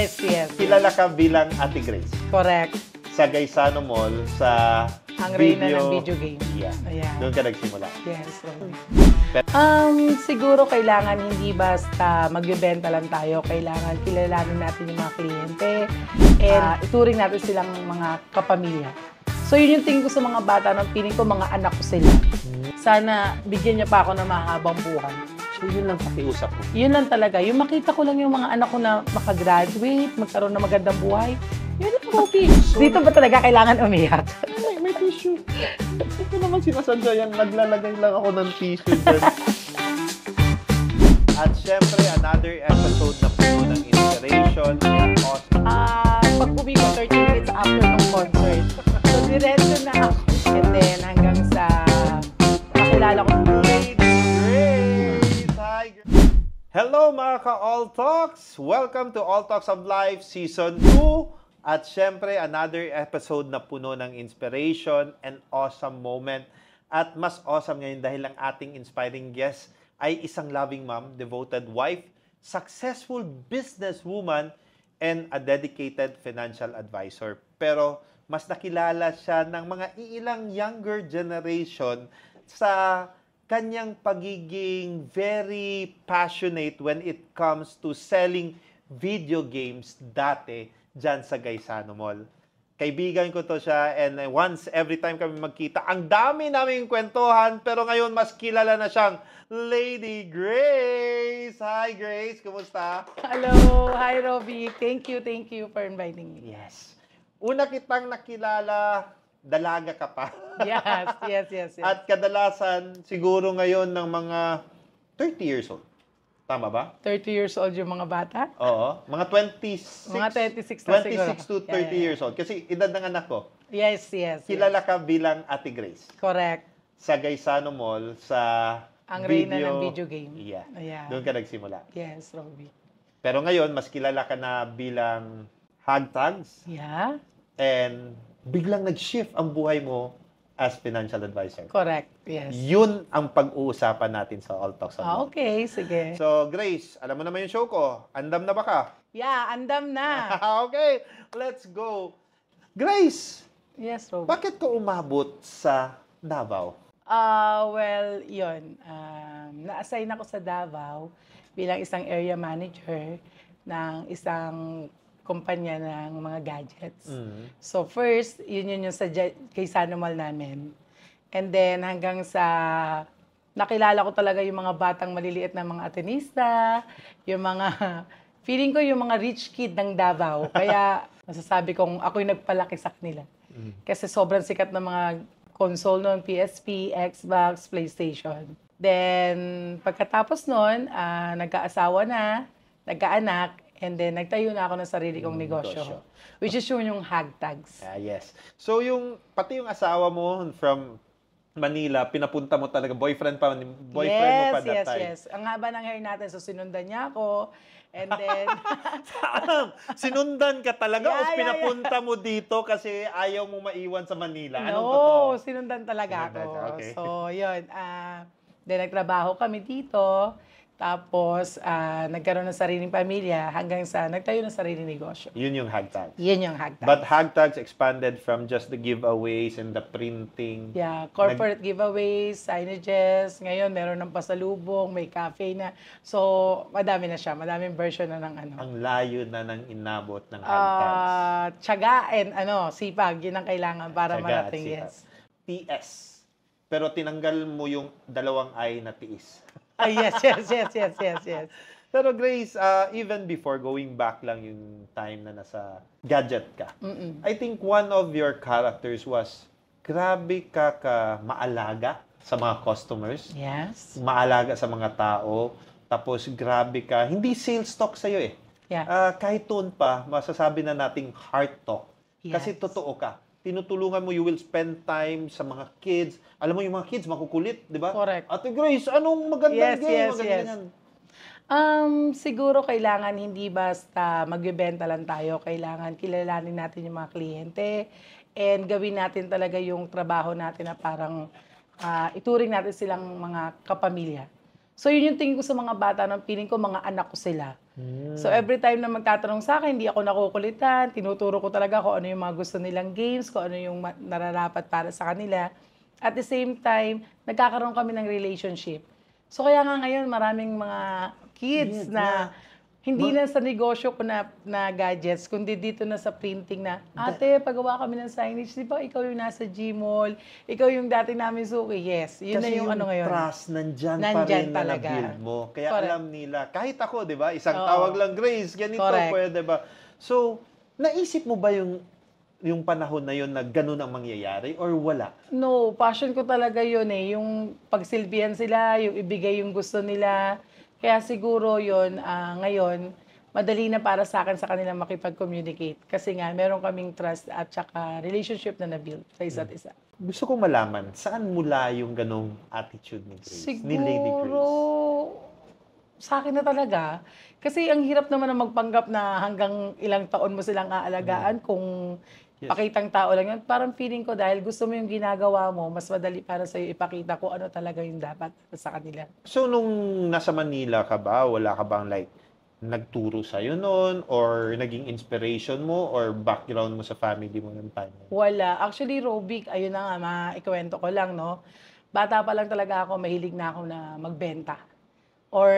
Yes, yes. Kilala ka bilang Ate Grace. Correct. Sa Gaisano Mall, sa Ang reyna ng video game. Yeah. Ayan. Doon ka nagsimula. Yes, Roby. Siguro kailangan hindi basta magbebenta lang tayo. Kailangan kilalanin natin yung mga kliyente and ituring natin silang mga kapamilya. So yun yung tingin ko sa mga bata ng piling ko, mga anak ko sila. Sana bigyan niya pa ako ng mahabang buhay. So yun lang pakiusap mo. Yun lang talaga. Yung makita ko lang yung mga anak ko na makagraduate, magkaroon ng magandang buhay. Yun lang, Roby. Dito ba talaga kailangan umiyak? May tissue. Ito naman sinasadya yan. Naglalagay lang ako ng tissue dyan. At syempre, another episode na puno ng inspiration and awesome. Pag uwi ko 30 minutes after ng concert. So, diretso na ako. And then, hanggang sa makilala ko. Hello mga ka-All Talks! Welcome to All Talks of Life Season 2. At syempre, another episode na puno ng inspiration and awesome moment. At mas awesome ngayon dahil ang ating inspiring guest ay isang loving mom, devoted wife, successful businesswoman, and a dedicated financial advisor. Pero mas nakilala siya ng mga iilang younger generation sa kanyang pagiging very passionate when it comes to selling video games dati dyan sa Gaisano Mall. Kaibigan ko to siya and once every time kami magkita, ang dami naming kwentuhan pero ngayon mas kilala na siyang Lady Grace. Hi Grace, kumusta? Hello! Hi, Robbie. Thank you for inviting me. Yes. Una kitang nakilala, dalaga ka pa. Yes. At kadalasan, siguro ngayon ng mga 30 years old. Tama ba? 30 years old yung mga bata? Oo. Mga 26. Mga 26 na siguro. 26 to 30 years old. Kasi edad ng anak ko. Yes. Kilala ka bilang Ate Grace. Correct. Sa Gaisano Mall, sa Ang reyna ng video game. Yeah. Ayan. Doon ka nagsimula. Yes, Robbie. Pero ngayon, mas kilala ka na bilang Hagtags. Yeah. And biglang nag-shift ang buhay mo as financial advisor. Correct. Yes. Yun ang pag-uusapan natin sa All Talks of Life. Okay, sige. So, Grace, alam mo naman yung show ko. Andam na ba ka? Yeah, andam na. Okay, let's go. Grace, Yes, Robbie. bakit ka umabot sa Davao? Well, yun. Na-assign ako sa Davao bilang isang area manager ng isang kumpanya ng mga gadgets. So first, yun yung sa Gaisano Mall namin. And then hanggang sa nakilala ko talaga yung mga batang maliliit na mga Atenista, yung mga, feeling ko yung mga rich kid ng Davao. Kaya masasabi kong ako yung nagpalaki sa kanila. Kasi sobrang sikat ng mga console noon, PSP, Xbox, PlayStation. Then, pagkatapos noon, nagkaasawa na, nagkaanak, and then nagtayo na ako ng sarili kong negosyo. Which is yung Hagtags. Yes. So, pati yung asawa mo from Manila, pinapunta mo talaga, boyfriend mo pa that time. Yes. Ang haba ng hair natin, so sinundan niya ako. And then... Sinundan ka talaga o pinapunta mo dito kasi ayaw mo maiwan sa Manila? Anong totoo? Sinundan talaga ako. Okay. So, yun. Then nagtrabaho kami dito. Tapos, nagkaroon ng sariling pamilya hanggang sa nagtayo ng sariling negosyo. Yun yung Hagtags. Yun yung Hagtags. But Hagtags expanded from just the giveaways and the printing. Yeah, corporate giveaways, signages. Ngayon, meron ng pasalubong, may cafe na. So, madami na siya. Madaming version na ng ano. Ang layo na ng inabot ng Hagtags. Tiyaga and sipag. Yun ang kailangan para Tiyaga at marating. sipag. Yes. TS. Pero tinanggal mo yung dalawang I na tiis. Yes. Pero Grace, even before going back lang yung time na nasa gadget ka, I think one of your characters was grabe ka maalaga sa mga customers. Yes. Maalaga sa mga tao. Tapos grabe ka, hindi sales talk sa'yo eh. Yeah. Kahit doon pa, masasabi na nating heart talk. Kasi Yes. totoo ka. Tinutulungan mo, you will spend time sa mga kids. Alam mo yung mga kids, makukulit, di ba? Correct. Ate Grace, anong magandang game? Yes. Siguro kailangan hindi basta magbebenta lang tayo. Kailangan kilalanin natin yung mga kliyente and gawin natin talaga yung trabaho natin na parang ituring natin silang mga kapamilya. So yun yung tingin ko sa mga bata ng feeling ko mga anak ko sila. So every time na magtatanong sa akin, hindi ako nakukulitan, tinuturo ko talaga kung ano yung mga gusto nilang games, kung ano yung nararapat para sa kanila. At the same time, nagkakaroon kami ng relationship. So kaya nga ngayon, maraming mga kids na hindi na sa negosyo ko na gadgets, kundi dito na sa printing na, ate, pagawa kami ng signage, di ba ikaw yung nasa Gmall, ikaw yung dati namin suki. Yes, yun Kasi na yung ano ngayon. trust nandyan pa rin na talaga. na-build mo. Kaya Correct. alam nila, kahit ako, di ba, isang Oo. tawag lang, Grace, ganito, Correct. pwede ba? So, naisip mo ba yung panahon na yun na ganun ang mangyayari or wala? No, passion ko talaga yun eh. Yung pagsilbihan sila, yung ibigay yung gusto nila. Kaya siguro yun, ngayon, madali na para sa akin sa kanila makipag-communicate. Kasi nga, meron kaming trust at saka relationship na na-build sa isa't isa. Gusto kong malaman, saan mula yung ganong attitude ni Grace? Ni Lady Siguro, Grace? sa akin na talaga. Kasi ang hirap naman na magpanggap na hanggang ilang taon mo silang aalagaan kung Yes. pakitang tao lang yun. Parang feeling ko dahil gusto mo yung ginagawa mo, mas madali para sa'yo ipakita kung ano talaga yung dapat sa kanila. So, nung nasa Manila ka ba, wala ka bang like, nagturo sa'yo noon or naging inspiration mo or background mo sa family mo ng time? Wala. Actually, Robic, ayun na nga, maikwento ko lang, no? Bata pa lang talaga ako, mahilig na ako na magbenta. Or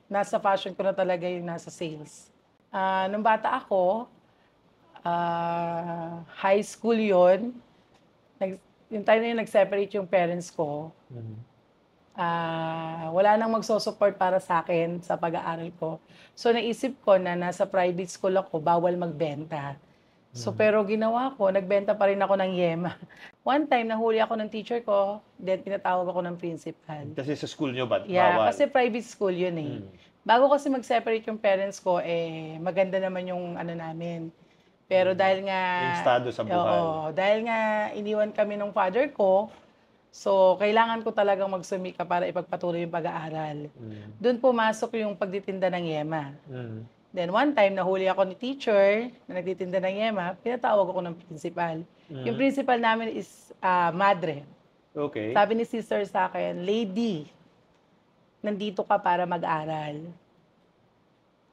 nasa fashion ko na talaga yung nasa sales. Nung bata ako, high school yon, yung time na yun, nag-separate yung parents ko. Wala nang magso-support para sa akin sa pag-aaral ko. So naisip ko na nasa private school ako, bawal magbenta. So pero ginawa ko, nagbenta pa rin ako ng yema. One time, nahuli ako ng teacher ko, then pinatawag ako ng principal. Kasi sa school nyo ba? Yeah, Bawal? kasi private school yun eh. Bago kasi mag-separate yung parents ko, maganda naman yung ano namin. Pero dahil nga... Yung estado sa buhay. Oo, dahil nga iniwan kami ng father ko, so kailangan ko talagang magsumika para ipagpatuloy yung pag-aaral. Doon pumasok yung pagtitinda ng yema. Then one time, nahuli ako ni teacher na nagtitinda ng yema, pinatawag ako ng principal. Yung principal namin is madre. Okay. Sabi ni sister sa akin, lady, nandito ka para mag-aral.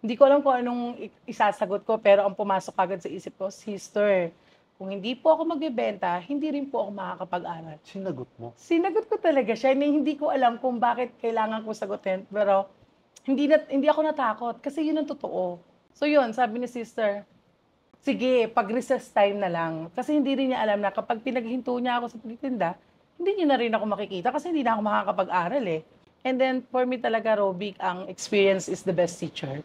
Hindi ko alam kung anong isasagot ko, pero ang pumasok agad sa isip ko, sister, kung hindi po ako magbebenta, hindi rin po ako makakapag-aral. Sinagot mo? Sinagot ko talaga siya. Hindi ko alam kung bakit kailangan ko sagutin, pero hindi ako natakot kasi yun ang totoo. So yun, sabi ni sister, sige, pag-recess time na lang. Kasi hindi rin niya alam na kapag pinaghinto niya ako sa pagtitinda, hindi niya na rin ako makikita kasi hindi na ako makakapag-aral eh. And then, for me talaga, Robic, ang experience is the best teacher.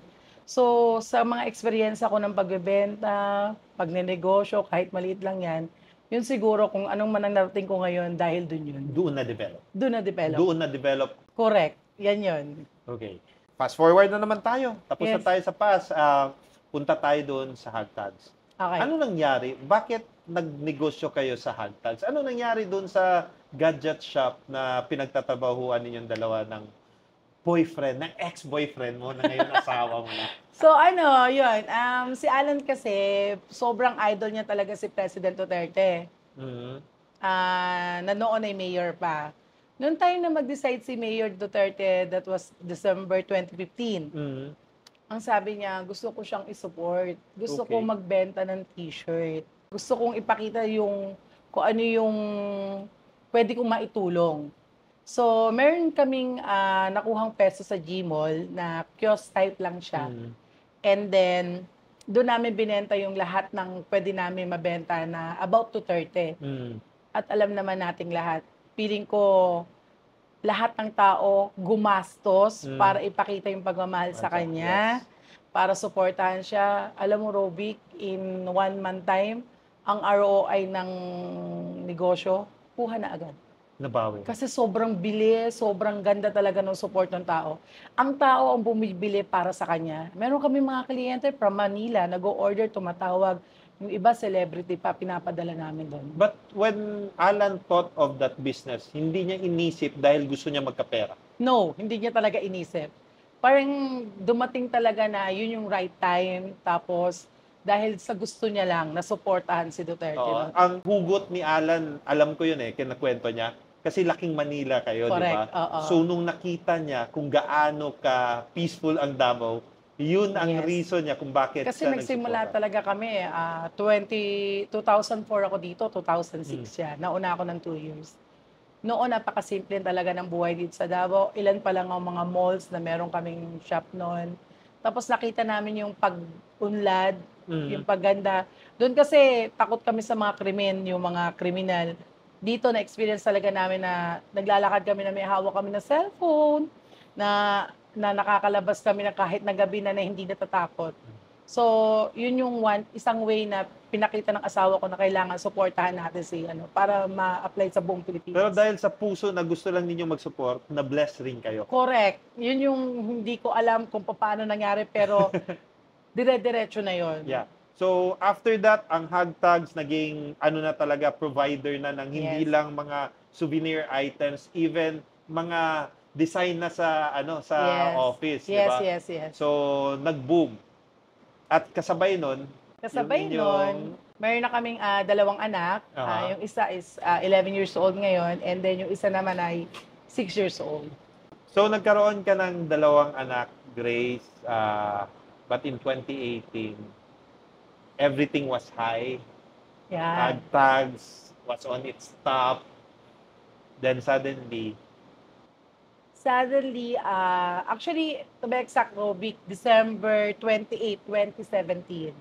So, sa mga experience ko ng pagbebenta, pagnenegosyo, kahit maliit lang yan, yun siguro kung anong man ang narating ko ngayon dahil dun yun. Doon na-develop. Doon na-develop. Doon na-develop. Correct. Yan yun. Okay. Fast forward na naman tayo. Tapos na Yes. tayo sa past. Punta tayo doon sa Hagtads. Okay. Ano nangyari? Bakit nagnegosyo kayo sa Hagtads? Ano nangyari doon sa gadget shop na pinagtatrabahuan ninyong dalawa ng boyfriend, ng ex-boyfriend mo na ngayon asawa mo na? So ano, yun. Si Alan kasi, sobrang idol niya talaga si President Duterte. Na noon ay mayor pa. Noong time na mag-decide si Mayor Duterte, that was December 2015, ang sabi niya, gusto ko siyang isupport. Gusto Okay. kong magbenta ng t-shirt. Gusto kong ipakita kung ano yung pwede kong maitulong. So, meron kaming nakuhang peso sa Gmall na kiosk type lang siya. And then, doon namin binenta yung lahat ng pwede namin mabenta na about to 30. At alam naman nating lahat, feeling ko lahat ng tao gumastos para ipakita yung pagmamahal sa kanya, para suportahan siya. Alam mo, Robic, in 1 month time, ang ROI ng negosyo, kuha na agad. Nabawi. Kasi sobrang bilis, sobrang ganda talaga ng support ng tao. Ang tao ang bumibili para sa kanya. Meron kami mga kliyente from Manila, nag-o-order, tumatawag. Yung iba, celebrity pa, pinapadala namin doon. But when Alan thought of that business, hindi niya inisip dahil gusto niya magkapera. No, hindi niya talaga inisip. Parang dumating talaga na yun yung right time. Tapos, dahil sa gusto niya lang, nasuportahan si Duterte. Oo. No? Ang hugot ni Alan, alam ko yun kinakwento niya, kasi laking Manila kayo, di ba? Correct, oo. So, nung nakita niya kung gaano ka peaceful ang Davao, Yun ang Yes. reason niya kung bakit Kasi siya nagsimula nagsuporta. talaga kami, 2004 ako dito, 2006 siya. Nauna ako ng 2 years. Noon, napakasimple talaga ng buhay dito sa Davao. Ilan pa lang ang mga malls na meron kaming shop noon. Tapos nakita namin yung pag-unlad, yung pagganda. Doon kasi takot kami sa mga krimen, yung mga kriminal. Dito na-experience talaga namin na naglalakad kami na may hawak kami ng cellphone, na nakakalabas kami na kahit na gabi na hindi natatakot. So, yun yung isang way na pinakita ng asawa ko na kailangan suportahan natin si para ma-apply sa buong Pilipinas. Pero dahil sa puso na gusto lang ninyo mag-support, na-bless rin kayo. Correct. Yun yung hindi ko alam kung paano nangyari, pero dire-diretso na yun. Yeah. So, after that, ang Hagtags naging na talaga, provider na ng hindi Yes. lang mga souvenir items, even mga design na sa Yes. office, di Yes, ba? yes, yes. So, nag-boom. At kasabay nun, Kasabay yung inyong- nun, meron na kaming 2 anak. Aha. Yung isa is 11 years old ngayon, and then yung isa naman ay 6 years old. So, nagkaroon ka ng 2 anak, Grace, but in 2018, everything was high. Yeah. Hagtags was on its top. Then suddenly, Actually, to be exact, December 28, 2017.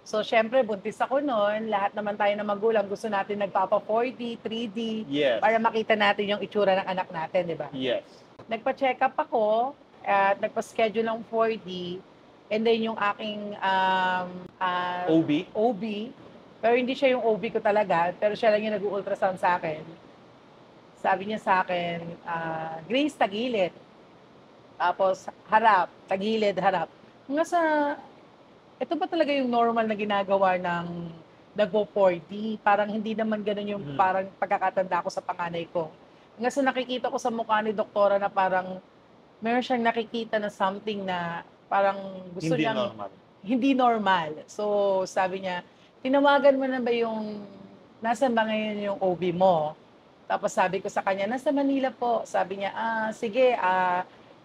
So, syempre, buntis ako noon. Lahat naman tayo na magulang, gusto natin nagpapa 4D, 3D, yes. para makita natin yung itsura ng anak natin, di ba? Yes. Nagpa-check up ako at nagpa-schedule ng 4D, and then yung aking OB? pero hindi siya yung OB ko talaga, pero siya lang yung nag-ultrasound sa akin. Sabi niya sa akin, Grace, tagilid. Tapos, harap, tagilid, harap. Ito ba talaga yung normal na ginagawa ng nagpo-4D? Parang hindi naman ganun yung parang pagkakatanda ko sa panganay ko. Hanggang sa nakikita ko sa mukha ni doktora na parang meron siyang nakikita na something na parang gusto Hindi niyang normal. hindi normal. So, sabi niya, tinawagan mo na ba nasa ba ngayon yung OB mo? Tapos sabi ko sa kanya, nasa Manila po. Sabi niya, sige,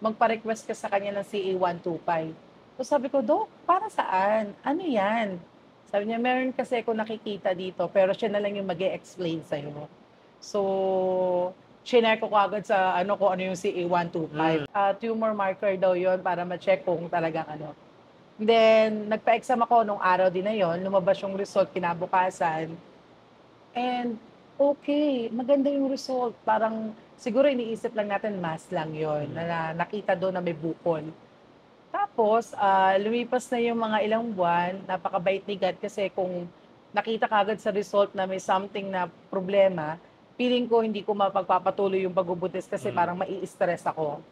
magpa-request ka sa kanya ng CA-125. So sabi ko, Dok, para saan? Ano yan? Sabi niya, meron kasi ako nakikita dito, pero siya na lang yung mag-e-explain sa'yo. So, shinare ko agad sa kung ano yung CA-125. Tumor marker daw yon para ma-check kung talagang ano. Then, nagpa-exam ako nung araw din na yon, lumabas yung result kinabukasan. And okay, maganda yung result. Parang siguro iniisip lang natin mass lang yon na nakita doon na may bukol. Tapos, lumipas na yung mga ilang buwan, napakabait ni God kasi kung nakita kagad sa result na may something na problema, feeling ko hindi ko mapagpapatuloy yung pagbubuntis kasi parang mai-stress ako.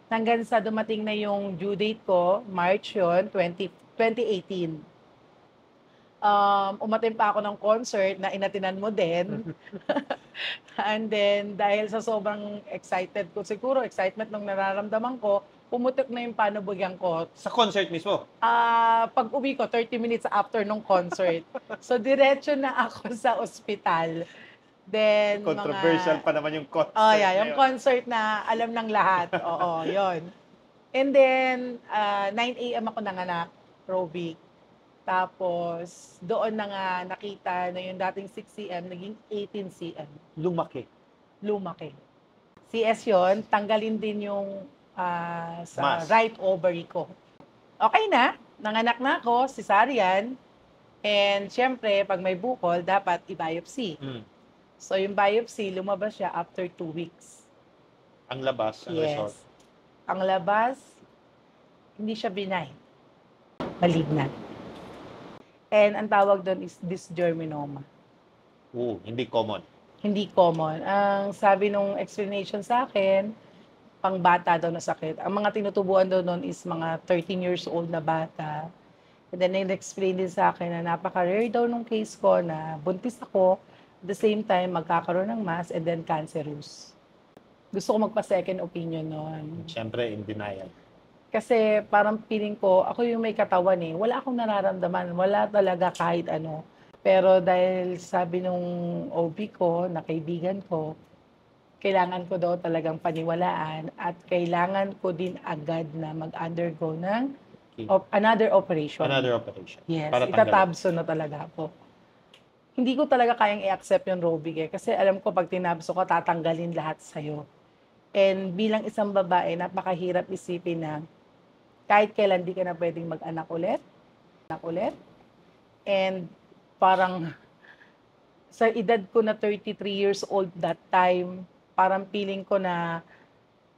Hanggang sa dumating na yung due date ko, March yun, 2018. Umattend pa ako ng concert na inatinan mo din. And then, dahil sa sobrang excited ko, siguro excitement nung nararamdaman ko, pumutok na yung panubugan ko. Sa concert mismo? Pag uwi ko, 30 minutes after nung concert. So, diretso na ako sa ospital. Then, Controversial pa naman yung concert. Oh, yeah, yung concert na alam ng lahat. Oo, yon. And then, 9 a.m. ako nanganak, Roby. Tapos, doon na nga nakita na yung dating 6 cm, naging 18 cm. Lumaki. CS yon, tanggalin din yung sa right ovary ko. Okay na, nanganak na ako, cesarean. And syempre, pag may bukol, dapat i-biopsy. So, yung biopsy, lumabas siya after 2 weeks. Ang labas, ang result. Ang labas, hindi siya benign. Malignant. And ang tawag doon is dysgerminoma. Hindi common. Hindi common. Ang sabi nung explanation sa akin, pang bata daw na sakit. Ang mga tinutubuan daw noon is mga 13 years old na bata. And then, nag-explain din sa akin na napaka-rare daw nung case ko na buntis ako, at the same time, magkakaroon ng mass and then cancerous. Gusto ko magpa-second opinion noon. Siyempre, in denial. Kasi parang feeling ko, ako yung may katawan eh. Wala akong nararamdaman. Wala talaga kahit ano. Pero dahil sabi nung OB ko, na kaibigan ko, kailangan ko daw talagang paniwalaan at kailangan ko din agad na mag-undergo ng another operation. Another operation. Yes, Para itatabso na talaga ako. Hindi ko talaga kayang i-accept yung Robic kasi alam ko pag tinabso ko, tatanggalin lahat sa'yo. And bilang isang babae, napakahirap isipin na kahit kailan di ka na pwedeng mag-anak ulit. And parang sa edad ko na 33 years old that time, parang feeling ko na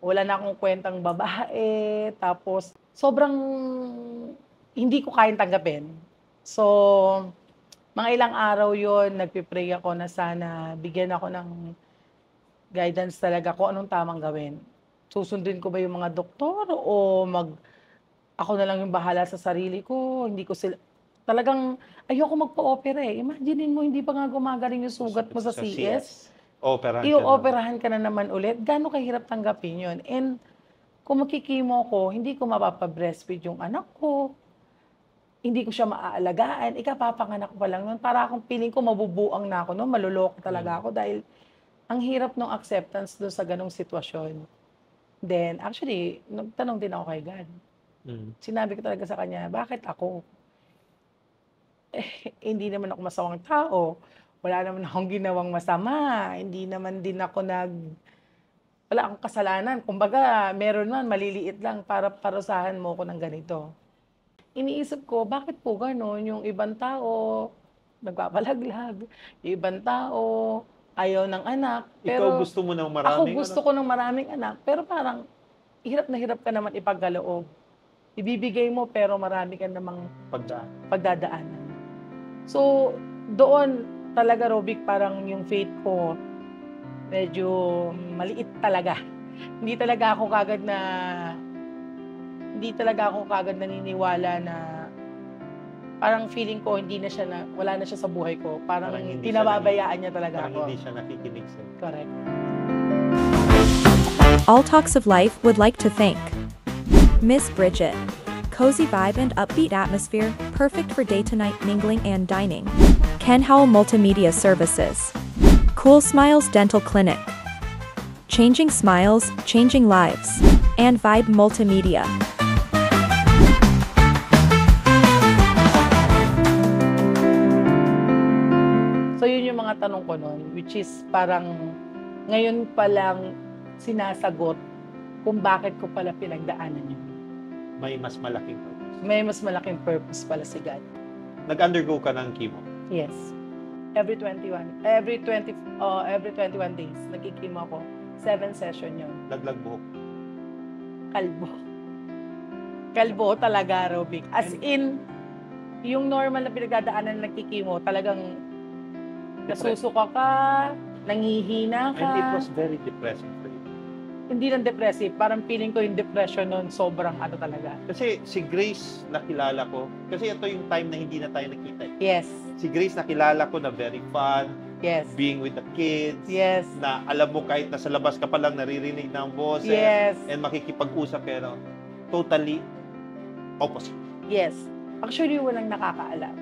wala na akong kwentang babae. Tapos sobrang hindi ko kayang tanggapin. So, mga ilang araw yon nagpipray ako na sana bigyan ako ng guidance talaga kung anong tamang gawin. Susundin ko ba yung mga doktor o ako na lang yung bahala sa sarili ko, hindi ko sila, talagang ayoko magpa-opera eh. Imagine mo, hindi pa nga gumagaling yung sugat mo sa CS. I-operahan ka na naman ulit. Gano'ng kahirap tanggapin yun? And kung makikimo ko, hindi ko mapapa-breastfeed yung anak ko. Hindi ko siya maaalagaan. Ikapapanganak ko pa lang nun. Para akong feeling ko mabubuang na ako nun. Maluloko talaga ako dahil ang hirap ng acceptance doon sa ganong sitwasyon. Then, actually, nagtanong din ako kay God. Sinabi ko talaga sa kanya, bakit ako? Hindi naman ako masamang tao. Wala naman akong ginawang masama. Hindi naman din ako wala akong kasalanan. Kumbaga, meron man, maliliit lang para parusahan mo ko ng ganito. Iniisip ko, bakit po gano'n? Yung ibang tao, nagpapalaglag. Yung ibang tao, ayaw ng anak. Pero ikaw gusto mo ng maraming ako gusto ko ng maraming anak. Pero parang, hirap na hirap ka naman ipagkaloob. Ibibigay mo pero marami ka namang pagdadaanan. So, doon talaga, Robic, parang yung faith ko medyo maliit talaga. Hindi talaga ako kagad naniniwala na parang feeling ko wala na siya sa buhay ko. Parang pinababayaan niya talaga ako. Parang hindi siya nakikinig sa'yo. Correct. All Talks of Life would like to thank Miss Bridget. Cozy vibe and upbeat atmosphere, perfect for day-to-night mingling and dining. Ken Howell Multimedia Services. Cool Smiles Dental Clinic. Changing Smiles, Changing Lives. And Vibe Multimedia. So yun yung mga tanong ko noon, which is parang ngayon pa lang sinasagot kung bakit ko pala pinagdaanan yun. May mas malaking purpose. May mas malaking purpose pala si God. Nag-undergo ka ng chemo? Yes. Every 21 days, nagkikimo ako. 7 session yun. Laglag buhok? Kalbo talaga, Robic. As in, yung normal na pinagdadaanan na nagkikimo, talagang nasusuka ka, nanghihina ka. And it was very depressing for you. Hindi lang depressive, parang feeling ko yung depression nun, sobrang talaga. Kasi si Grace nakilala ko, kasi ito yung time na hindi na tayo nakita. Yes. Si Grace nakilala ko na very fun, Yes. being with the kids, Yes. na alam mo kahit nasa labas ka pa lang naririnig ng boses, Yes. and makikipag-usap, pero totally opposite. Yes. Actually, walang nakakaalam.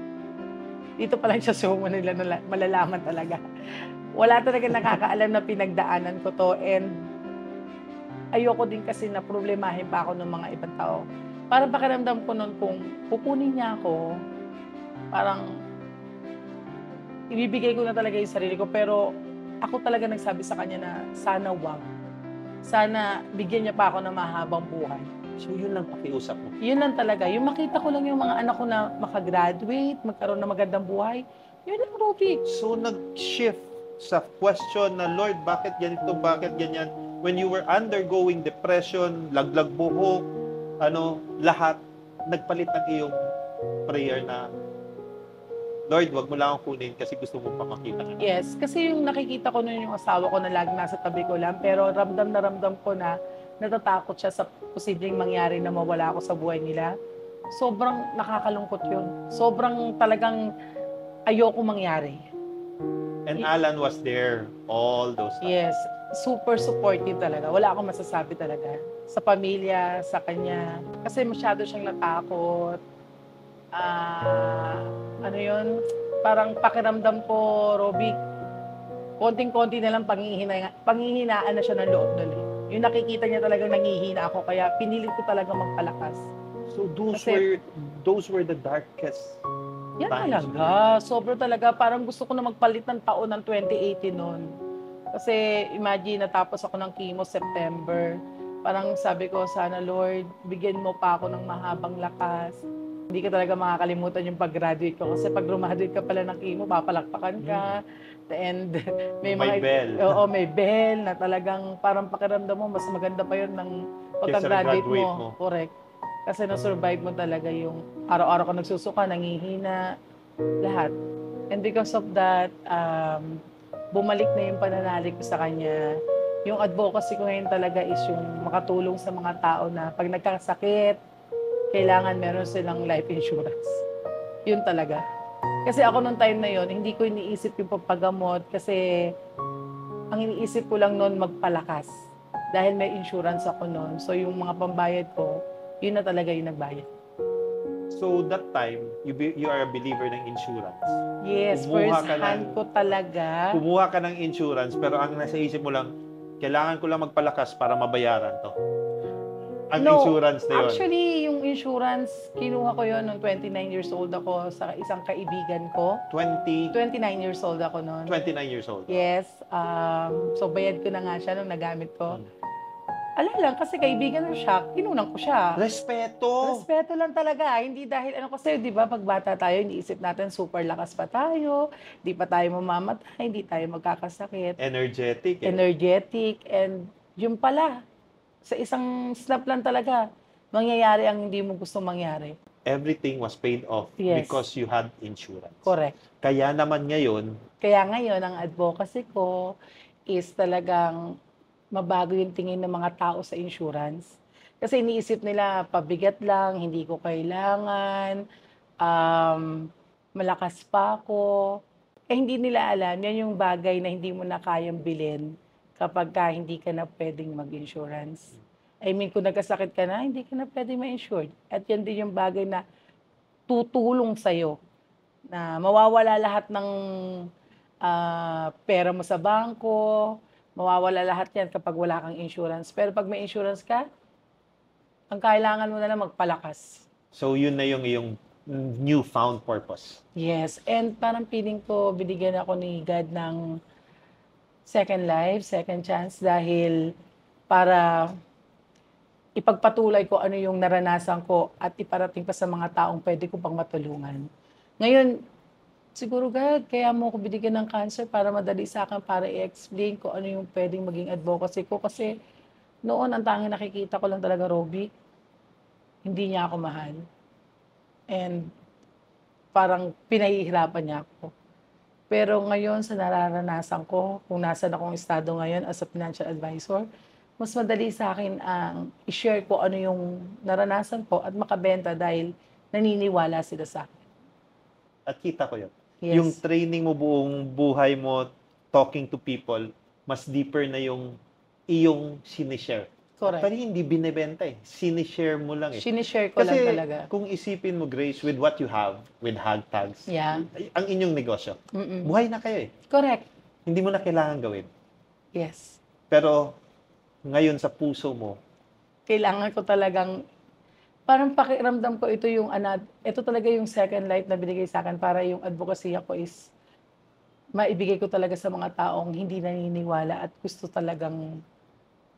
Dito pa lang siya nila malalaman talaga. Wala talaga nakakaalam na pinagdaanan ko to, and ayoko din kasi na problemahin pa ako ng mga ibang tao. Parang pakiramdam ko nun kung kukunin niya ako, parang ibibigay ko na talaga yung sarili ko. Pero ako talaga nagsabi sa kanya na sana wag. Sana bigyan niya pa ako ng mahabang buhay. So yun lang pakiusap mo. Yun lang talaga. Yung makita ko lang yung mga anak ko na makagraduate, magkaroon ng magandang buhay, yun lang, Robic. So nag-shift sa question na, Lord, bakit ganito, bakit ganyan? When you were undergoing depression, laglag buhok, lahat, nagpalit ng iyong prayer na, Lord, wag mo lang akong kunin kasi gusto mo pa makita ka. Yes, kasi yung nakikita ko nun yung asawa ko na lagi nasa tabi ko lang, pero ramdam ko na natatakot siya sa posibleng mangyari na mawala ako sa buhay nila. Sobrang nakakalungkot yun. Sobrang talagang ayoko mangyari. And Alan was there all those times. Yes, super supportive talaga. Wala akong masasabi talaga. Sa pamilya, sa kanya. Kasi masyado siyang natakot. Parang pakiramdam ko, Robic, konting-konti na lang panghihinaan na siya ng loob doon eh. Yung nakikita niya talagang nangihina ako, kaya pinilit ko talaga magpalakas. So Kasi- those were the darkest Yan times. talaga. Sobra talaga. Parang gusto ko na magpalit ng taon ng 2018 noon. Kasi imagine, natapos ako ng chemo September. Parang sabi ko, sana Lord, bigyan mo pa ako ng mahabang lakas. Hindi ka talaga makakalimutan yung pag-graduate ko. Kasi pag graduate ka pala ng chemo, papalakpakan ka. And May bell. Oo, may bell na talagang parang pakiramdam mo, mas maganda pa yun ng pagka-graduate nag-graduate mo. Correct. Kasi na-survive mo talaga yung araw-araw ka nagsusuka, nangihina, lahat. And because of that, bumalik na yung pananalig ko sa kanya. Yung advocacy ko ngayon talaga is yung makatulong sa mga tao na pag nagkasakit, kailangan meron silang life insurance. Yun talaga. Kasi ako nung time na yon, hindi ko iniisip yung pagpagamot kasi ang iniisip ko lang noon magpalakas. Dahil may insurance ako noon. So yung mga pambayad ko, yun na talaga yung nagbayad. So that time, you are a believer ng insurance. Yes, Kumuha first ka hand ng- ko talaga. Kumuha ka ng insurance, pero ang nasa isip mo lang, kailangan ko lang magpalakas para mabayaran to. Ang No, insurance na yun. Actually, yung insurance, kinuha ko yun nung 29 years old ako sa isang kaibigan ko. 29 years old ako noon. 29 years old. Yes. So, bayad ko na nga siya nung nagamit ko. Ala lang, kasi kaibigan ko siya, kinunan ko siya. Respeto! Respeto lang talaga. Hindi dahil, kasi di ba, pag bata tayo, iniisip natin super lakas pa tayo, di pa tayo mamamatay, hindi tayo magkakasakit. Energetic. Energetic, and yun pala, sa isang snap lang talaga, mangyayari ang hindi mo gusto mangyari. Everything was paid off Yes. because you had insurance. Correct. Kaya naman ngayon, Kaya ngayon, ang advocacy ko is talagang mabago yung tingin ng mga tao sa insurance. Kasi iniisip nila, pabigat lang, hindi ko kailangan, malakas pa ako. Hindi nila alam, yan yung bagay na hindi mo na kayang bilhin kapag hindi ka na pwedeng mag-insurance. I mean, kung nagkasakit ka na, hindi ka na pwedeng ma-insured. At yan din yung bagay na tutulong sa'yo na mawawala lahat ng pera mo sa bangko, mawawala lahat yan kapag wala kang insurance. Pero pag may insurance ka, ang kailangan mo na lang magpalakas. so yun na yung iyong newfound purpose. Yes, and parang feeling ko, binigyan ako ni God ng second life, second chance, dahil para ipagpatuloy ko ano yung naranasan ko at iparating pa sa mga taong pwede ko pang matulungan. Ngayon, siguro God, kaya mo ako binigyan ng cancer para madali sa akin, para i-explain ko ano yung pwedeng maging advocacy ko. Kasi noon, ang tanging nakikita ko lang talaga, Roby, hindi niya ako mahal. And parang pinahihirapan niya ako. Pero ngayon, sa nararanasan ko, kung nasan akong estado ngayon as a financial advisor, mas madali sa akin ang i-share ko ano yung naranasan ko at makabenta dahil naniniwala sila sa akin. At kita ko yun. Yes. Yung training mo buong buhay mo, talking to people, mas deeper na yung iyong sinishare. Correct. Pero hindi binibenta eh. Sinishare mo lang eh. Sinishare ko lang Kasi talaga. kung isipin mo, Grace, with what you have, with hashtags, Yeah. ang inyong negosyo, Mm-mm. buhay na kayo eh. Correct. Hindi mo na kailangan gawin. Yes. Pero ngayon sa puso mo, Kailangan ko talagang, parang pakiramdam ko ito talaga yung second life na binigay sa akin para yung advocacy ko is maibigay ko talaga sa mga taong hindi naniniwala at gusto talagang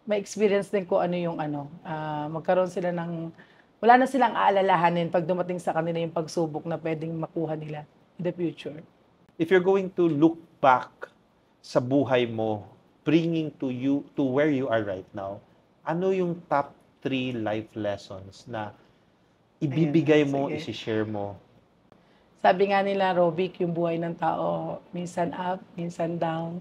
ma-experience din ko ano yung magkaroon sila ng, wala na silang aalalahanin pag dumating sa kanila yung pagsubok na pwedeng makuha nila in the future. if you're going to look back sa buhay mo, bringing to where you are right now, ano yung top 3 life lessons na ibibigay mo, sige. isi-share mo? Sabi nga nila, Robic, yung buhay ng tao, minsan up, minsan down.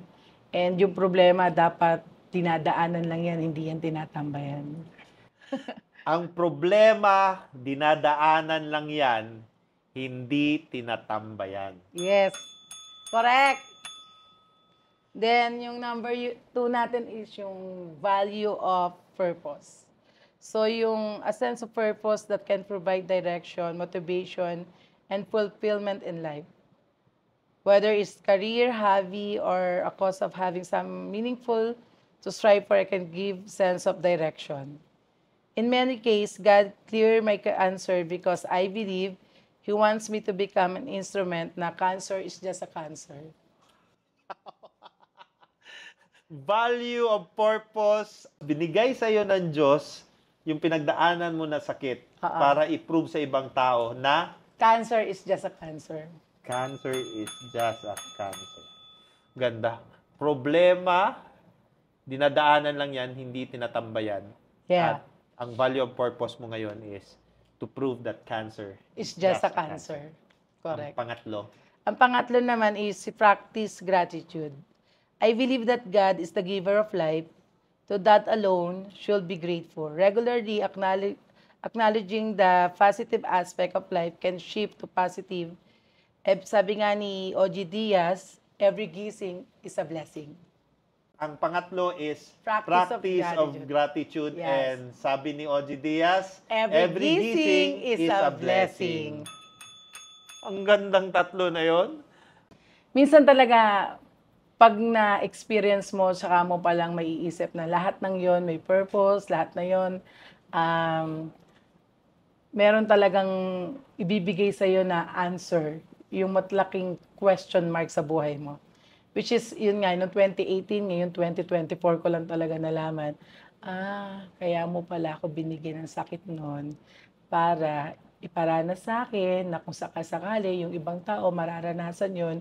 And yung problema, dapat dinadaanan lang yan, hindi yan tinatambayan. Ang problema, dinadaanan lang yan, hindi tinatambayan. Yes. Correct. Then, yung number 2 natin is yung value of purpose. So, yung a sense of purpose that can provide direction, motivation, and fulfillment in life. whether it's career, hobby, or a cause of having some meaningful to strive for, I can give sense of direction. In many cases, God clear my answer because I believe He wants me to become an instrument na cancer is just a cancer. Value of purpose. Binigay sa'yo ng Diyos yung pinagdaanan mo na sakit para i-prove sa ibang tao na Cancer is just a cancer. cancer is just a cancer. Ganda. Problema, dinadaanan lang yan, hindi tinatambayan. Yeah. At ang value of purpose mo ngayon is to prove that cancer It's just a cancer. Correct. Ang Ang pangatlo naman is practice gratitude. I believe that God is the giver of life. To that alone should be grateful. Regularly acknowledging the positive aspect of life can shift to positive. Sabi nga ni O.G. Diaz, every gising is a blessing. Ang pangatlo is Practice of practice of gratitude. Yes. And sabi ni O.G. Diaz, Every gising is a blessing. Ang gandang tatlo na yon. Minsan talaga, pag na-experience mo, saka mo palang maiisip na lahat ng yon may purpose, lahat na yon meron talagang ibibigay sa'yo na answer, yung matlaking question mark sa buhay mo. Which is, yun nga, noong 2018, ngayon 2024 ko lang talaga nalaman, kaya mo pala ako binigyan ng sakit noon para iparana sa akin na kung sakasakali, yung ibang tao mararanasan yon,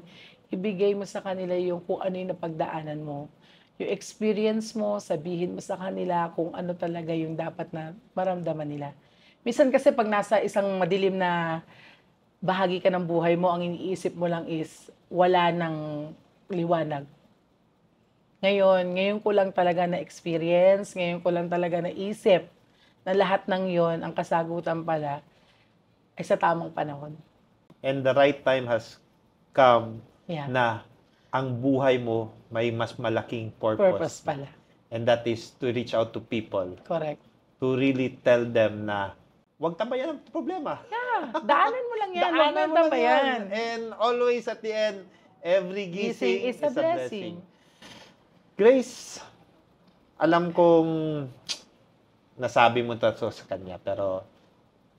ibigay mo sa kanila yung kung ano yung napagdaanan mo. Yung experience mo, sabihin mo sa kanila kung ano talaga yung dapat na maramdaman nila. Minsan kasi pag nasa isang madilim na bahagi ka ng buhay mo, ang iniisip mo lang is wala ng liwanag. Ngayon ko lang talaga na-experience, ngayon ko lang talaga naisip na lahat ng yon ang kasagutan pala ay sa tamang panahon. And the right time has come na ang buhay mo may mas malaking Purpose pala. And that is to reach out to people. Correct. To really tell them na huwag tambayan ang problema. Yeah, daanan mo lang yan. Huwag Daanan mo mo lang tambayan. yan. And always at the end, every gising is a blessing. Grace, alam kong nasabi mo to sa kanya, pero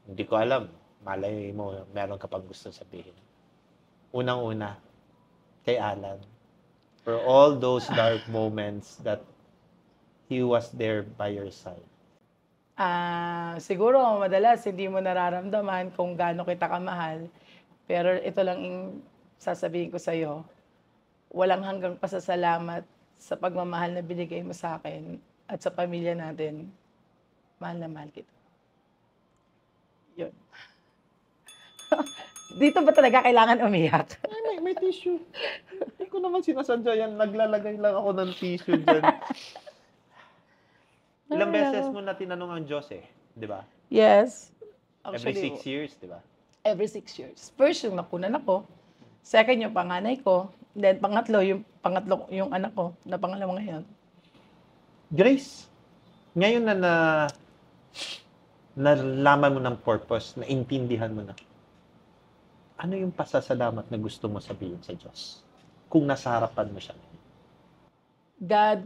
hindi ko alam. Malay mo, meron ka pang gusto sabihin. Unang-una, kay Alan, for all those dark moments that he was there by your side. Siguro, madalas, hindi mo nararamdaman kung gaano kita kamahal. Pero ito lang yung sasabihin ko sa'yo. Walang hanggang pasasalamat sa pagmamahal na binigay mo sa akin at sa pamilya natin. Mahal na mahal kita. Yun. Dito ba talaga kailangan umiyak? May tissue. Hindi ko naman sinasadya yan. Naglalagay lang ako ng tissue dyan. Ilang beses mo na tinanong ang Diyos di ba? Yes. Every 6 years, di ba? Every 6 years. First, yung nakunan ako. Second, yung panganay ko. Then, pangatlo yung anak ko, na pangalawa ngayon. Grace, ngayon na nalaman mo ng purpose, naintindihan mo na, ano yung pasasalamat na gusto mo sabihin sa Diyos? Kung nasa harapan mo siya. God,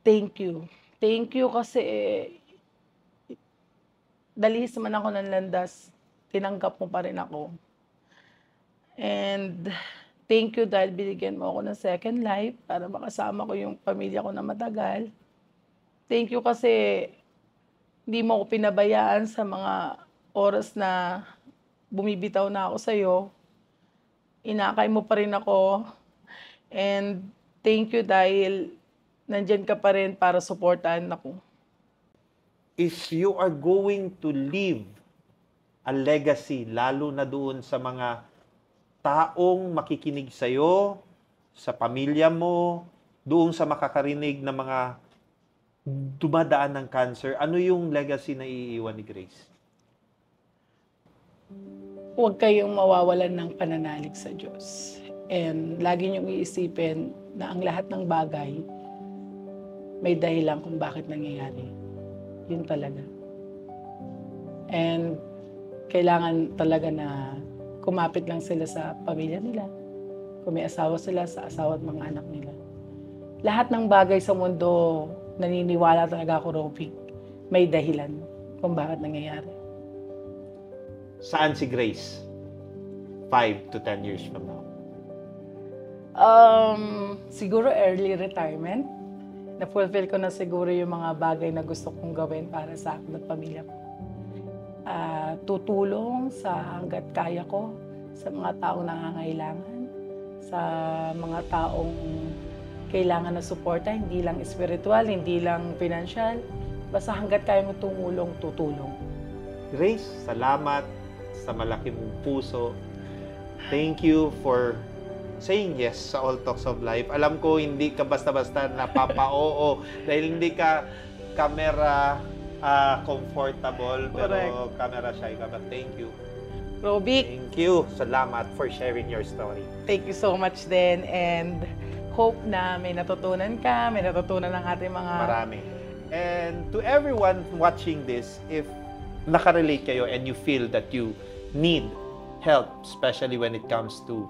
thank you. Thank you kasi dalihis man ako ng landas, tinanggap mo pa rin ako. And thank you dahil binigyan mo ako ng second life para makasama ko yung pamilya ko na matagal. Thank you kasi hindi mo ako pinabayaan sa mga oras na bumibitaw na ako sa'yo. Inakay mo pa rin ako. And thank you dahil nandyan ka pa rin para supportahan ako. If you are going to leave a legacy, lalo na doon sa mga taong makikinig sa'yo, sa pamilya mo, doon sa makakarinig na mga dumadaan ng cancer, ano yung legacy na iiwan ni Grace? Huwag kayong mawawalan ng pananalig sa Diyos. And lagi niyong iisipin na ang lahat ng bagay may dahilan kung bakit nangyayari. Yun talaga. And kailangan talaga na kumapit lang sila sa pamilya nila. Kung may asawa sila, sa asawa at mga anak nila. Lahat ng bagay sa mundo, naniniwala talaga ako, Robby, may dahilan kung bakit nangyayari. Saan si Grace 5 to 10 years from now? Siguro early retirement. Na-fulfill ko na siguro yung mga bagay na gusto kong gawin para sa akin at pamilya ko. Tutulong sa hanggat kaya ko sa mga taong nangangailangan, sa mga taong kailangan ng suporta, hindi lang spiritual, hindi lang financial. Basta hanggat kaya mo tumulong, tutulong. Grace, salamat sa malaki mong puso. Thank you for saying yes sa All Talks of Life. Alam ko hindi ka basta-basta napapa-oo dahil hindi ka camera comfortable, pero Correct. camera shy ka. But thank you. Robby, Thank you. Salamat for sharing your story. thank you so much din, and hope na may natutunan ka, may natutunan ng ating mga... Marami. And to everyone watching this, if nakarelate kayo and you feel that you need help, especially when it comes to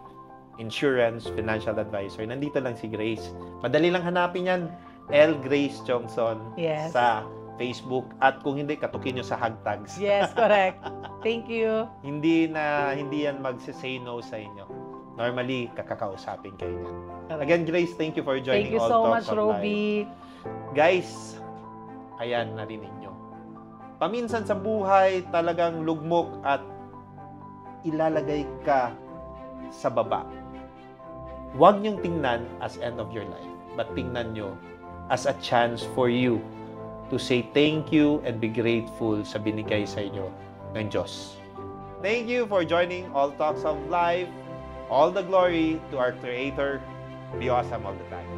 insurance, financial advisor, nandito lang si Grace. Madali lang hanapin yan. L. Grace Johnson Yes. sa Facebook. At kung hindi, katukin nyo sa hashtags. Yes, correct. Thank you. Hindi yan mag-say no sa inyo. Normally, kakakausapin kayo yan. Correct. Again, Grace, thank you for joining Thank you All so Talks much, of Life. Robby. Guys, ayan, narinig nyo. Paminsan sa buhay, talagang lugmok at ilalagay ka sa baba. Huwag nyong tingnan as end of your life, but tingnan nyo as a chance for you to say thank you and be grateful sa binigay sa inyo ng Diyos. Thank you for joining All Talks of Life. All the glory to our Creator. Be awesome all the time.